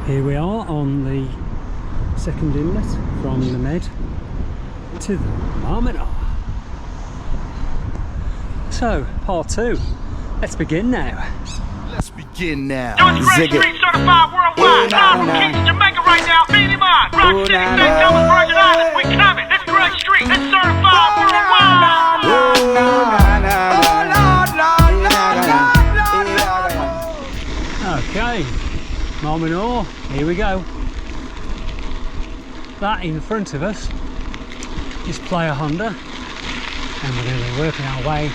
Here we are on the second inlet from the Med to the Mar Menor. So, part 2. Let's begin now. Let's begin now. Doing great, street certified worldwide. Live from Kingston, Jamaica right now. Beanie Mind, Rock City, St. Thomas, Virgin Islands. We coming. It's Great Street. It's certified worldwide. Okay, Mar Menor, here we go. That in front of us is Playa Honda, and we're going to be working our way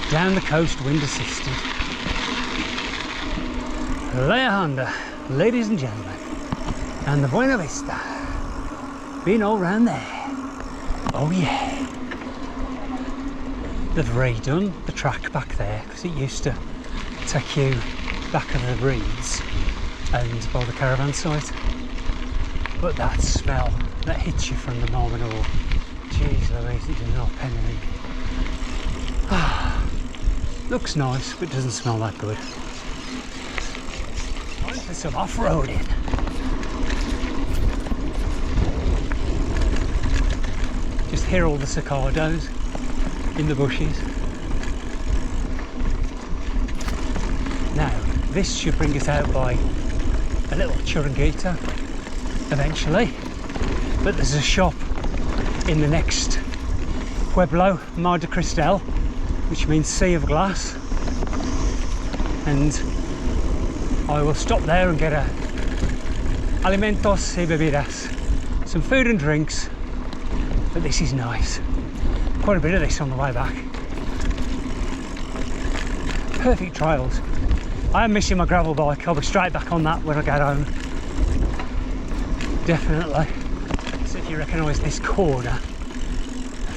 down the coast, wind assisted. Playa Honda, ladies and gentlemen, and the Buena Vista. Been all round there. Oh yeah. They've redone the track back there because it used to take you back of the reeds and by the caravan site. But that smell that hits you from the Mar Menor, jeez Louise, it does not pen anything. Looks nice, but doesn't smell that good. Time for some off-roading. Just hear all the cicados in the bushes. Now, this should bring us out by a little Churranguito eventually, but there's a shop in the next pueblo, Mar de Cristal, which means sea of glass, and I will stop there and get a alimentos y bebidas, some food and drinks. But this is nice, quite a bit of this on the way back. Perfect trails. I am missing my gravel bike. I'll be straight back on that when I get home, definitely. So if you recognise this corner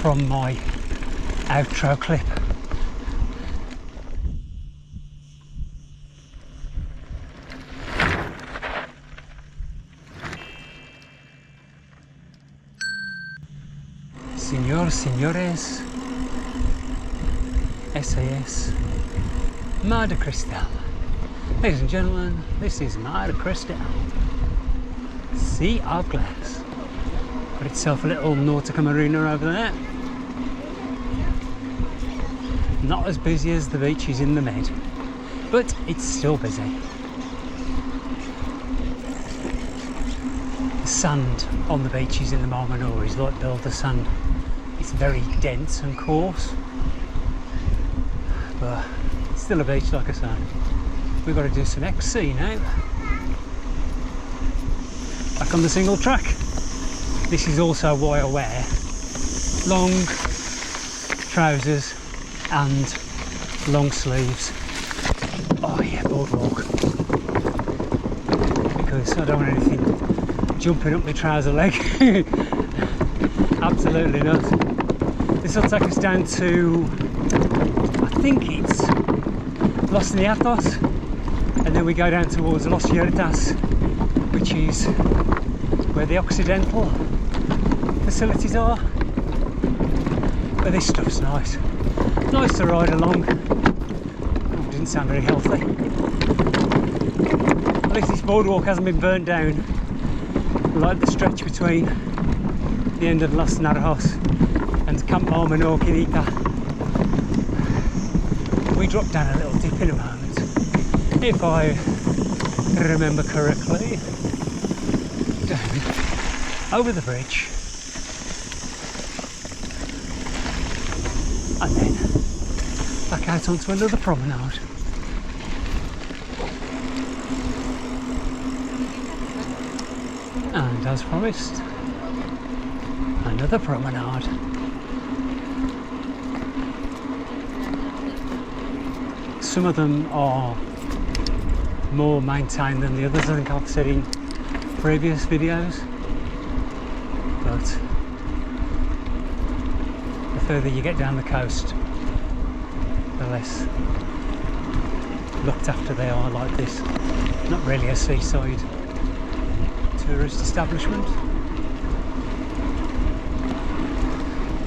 from my outro clip. Señores, SAS, Mar de Cristal. Ladies and gentlemen, this is Mar de Cristal. Sea of glass. Got itself a little Nautica Marina over there. Not as busy as the beaches in the Med, but it's still busy. The sand on the beaches in the Mar Menor is like builder sand. It's very dense and coarse, but it's still a beach, like I say. We've got to do some XC now. Back on the single track. This is also why I wear long trousers and long sleeves. Oh yeah, boardwalk. Because I don't want anything jumping up my trouser leg. Absolutely not. This will take us down to, I think it's Los Niatos, and then we go down towards Los Yertas, which is where the Occidental facilities are. But this stuff's nice. Nice to ride along. Oh, didn't sound very healthy. At least this boardwalk hasn't been burnt down, like the stretch between the end of Los Naranjos and Camp Mar Menor Quinita. We drop down a little dip in a moment, if I remember correctly, down over the bridge, and then back out onto another promenade. And as promised, another promenade. Some of them are more maintained than the others, I think I've said in previous videos, but the further you get down the coast, the less looked after they are like this. Not really a seaside tourist establishment.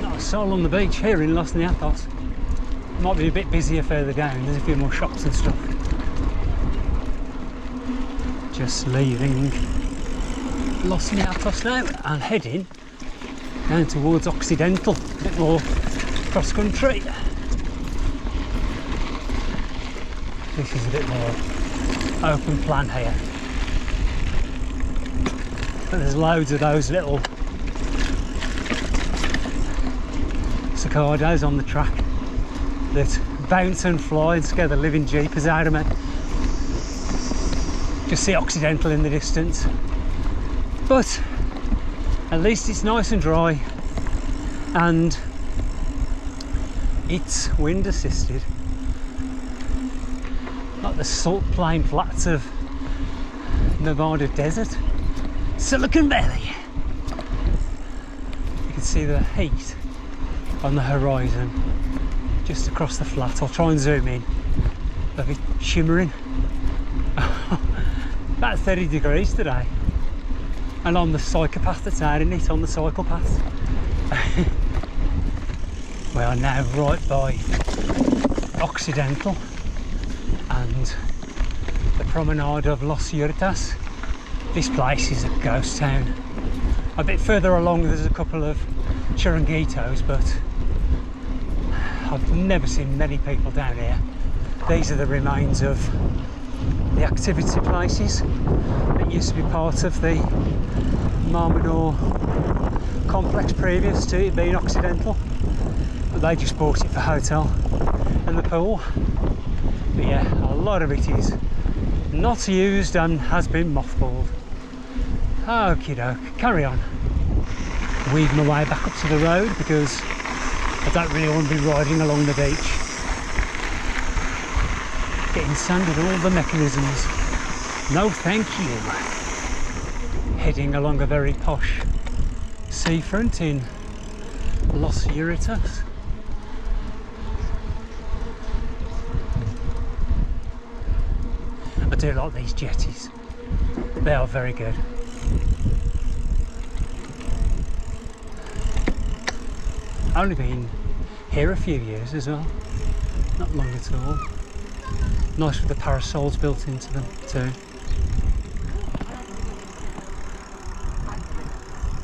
Not a soul on the beach here in Los Niatos. Might be a bit busier further down, there's a few more shops and stuff. Just leaving Los Niatos now and heading down towards Occidental, a bit more cross country. This is a bit more open plan here. But there's loads of those little cicadas on the track that bounce and fly and scare the living jeepers out of me. Just see Occidental in the distance. But at least it's nice and dry and it's wind assisted. Like the salt plain flats of Nevada desert. Silicon Valley. You can see the heat on the horizon just across the flat. I'll try and zoom in. Look, it's shimmering. About 30 degrees today. And I'm the psychopath that's out in it, on the cycle path. We are now right by Occidental and the promenade of Los Yurtas. This place is a ghost town. A bit further along there's a couple of chiringuitos, but I've never seen many people down here. These are the remains of the activity places that used to be part of the Mar Menor complex previous to it being Occidental, but they just bought it for hotel and the pool. But yeah, a lot of it is not used and has been mothballed. Okie doke, carry on. Weave my way back up to the road because I don't really want to be riding along the beach. Getting sand in all the mechanisms. No thank you. Heading along a very posh seafront in Los Yurtas. I do like these jetties. They are very good. Only been here a few years as well. Not long at all. Nice with the parasols built into them too.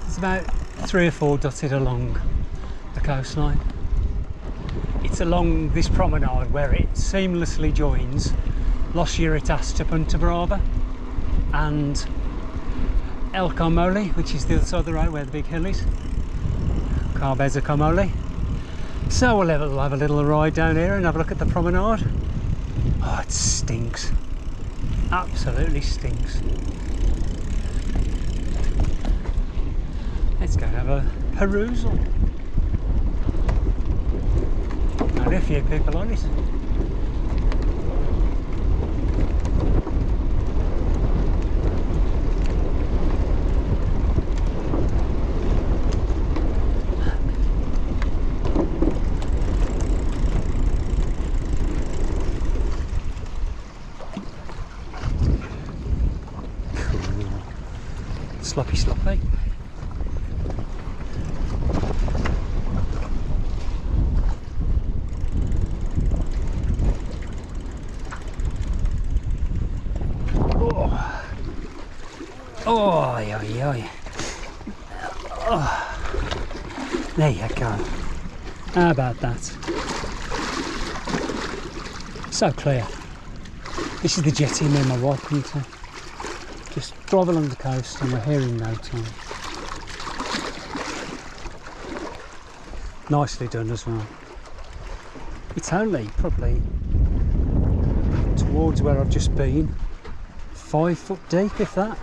There's about 3 or 4 dotted along the coastline. It's along this promenade where it seamlessly joins Los Yurtas to Punta Brava and El Carmoli, which is the other side of the road where the big hill is. Carbeza Carmoli. So we'll have a little ride down here and have a look at the promenade. Oh, it stinks. Absolutely stinks. Let's go and have a perusal. Only a few people on it. Sloppy. Oh, oi. Oh. There you go. How about that? So clear. This is the jetty me and my wife come to. Just drive along the coast and we're here in no time. Nicely done as well. It's only probably towards where I've just been, 5 foot deep if that.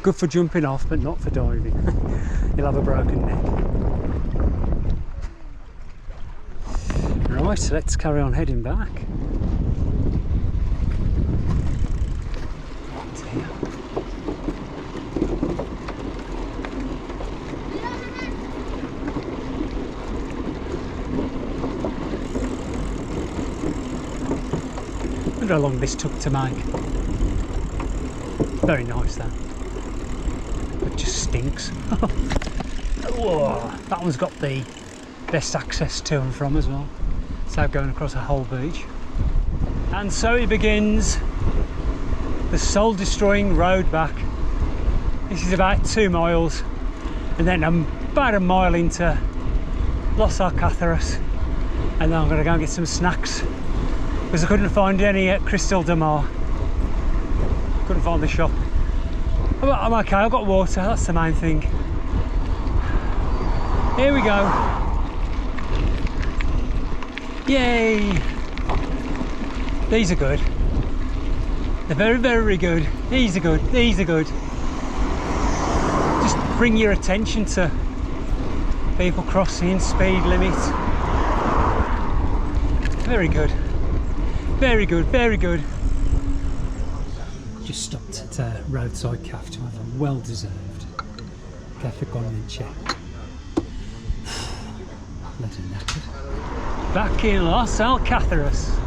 Good for jumping off but not for diving. You'll have a broken neck. Right, so let's carry on heading back. I wonder how long this took to make. Very nice that. It just stinks. Whoa, that one's got the best access to and from as well. So going across a whole beach. And so it begins. the soul destroying road back. This is about 2 miles, and then I'm about a mile into Los Alcázares, and then I'm going to go and get some snacks because I couldn't find any at Crystal de Mar. Couldn't find the shop. I'm okay, I've got water, that's the main thing. Here we go. Yay! These are good. They're very, very good. These are good. These are good. Just bring your attention to people crossing speed limit. Very good. Very good. Very good. Just stopped at a roadside cafe to have a well-deserved cafe con leche. Bloody knackered. Back in Los Alcázares.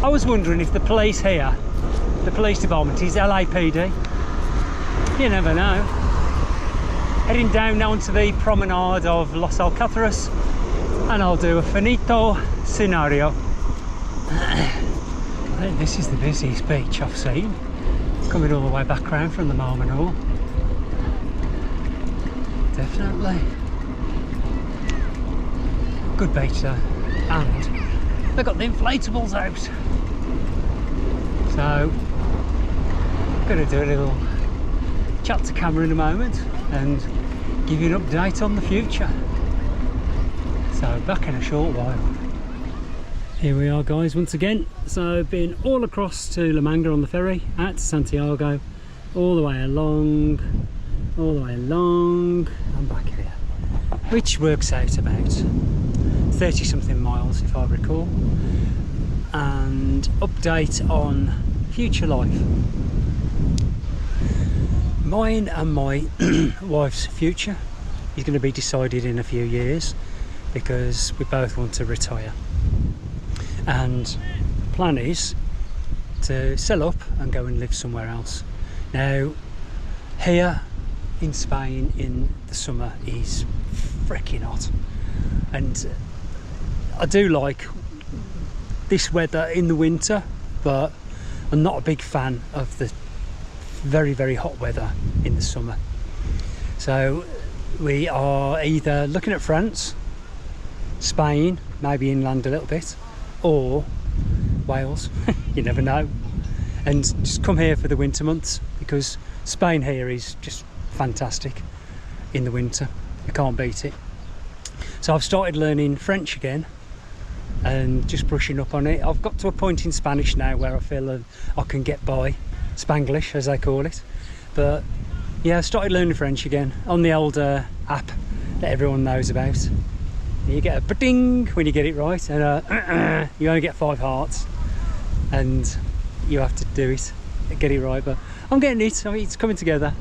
I was wondering if the police here, the police department, is LAPD. You never know. Heading down now onto the promenade of Los Alcázares, and I'll do a finito scenario. I think this is the busiest beach I've seen. Coming all the way back round from the Mar Menor. Definitely. Good beach though. And they've got the inflatables out. So, I'm going to do a little chat to camera in a moment and give you an update on the future. So, back in a short while. Here we are guys once again. So, been all across to La Manga on the ferry, out to Santiago, all the way along, and back here. Which works out about 30 something miles if I recall. And update on future life. Mine and my wife's future is going to be decided in a few years because we both want to retire, and the plan is to sell up and go and live somewhere else. Now here in Spain in the summer is freaking hot, and I do like this weather in the winter, but I'm not a big fan of the very, very hot weather in the summer. So we are either looking at France, Spain, maybe inland a little bit, or Wales, you never know, and just come here for the winter months because Spain here is just fantastic in the winter. You can't beat it. So I've started learning French again and just brushing up on it. I've got to a point in Spanish now where I feel that I can get by, Spanglish as they call it. But yeah, I started learning French again on the old app that everyone knows about. You get a ba-ding when you get it right, and you only get 5 hearts, and you have to do it, get it right. But I'm getting it, I mean, it's coming together.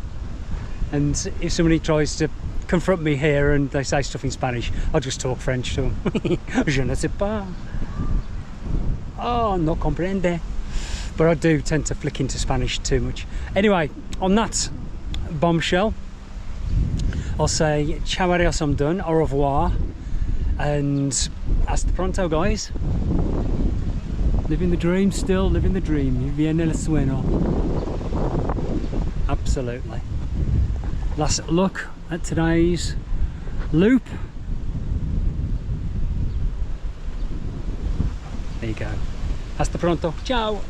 And if somebody tries to confront me here and they say stuff in Spanish, I'll just talk French to them. Je ne sais pas. Oh, no comprende. But I do tend to flick into Spanish too much. Anyway, on that bombshell, I'll say ciao, adios, I'm done, au revoir, and hasta pronto guys. Living the dream still, living the dream. Viene el sueño. Absolutely. Last look at today's loop. There you go. Hasta pronto. Ciao.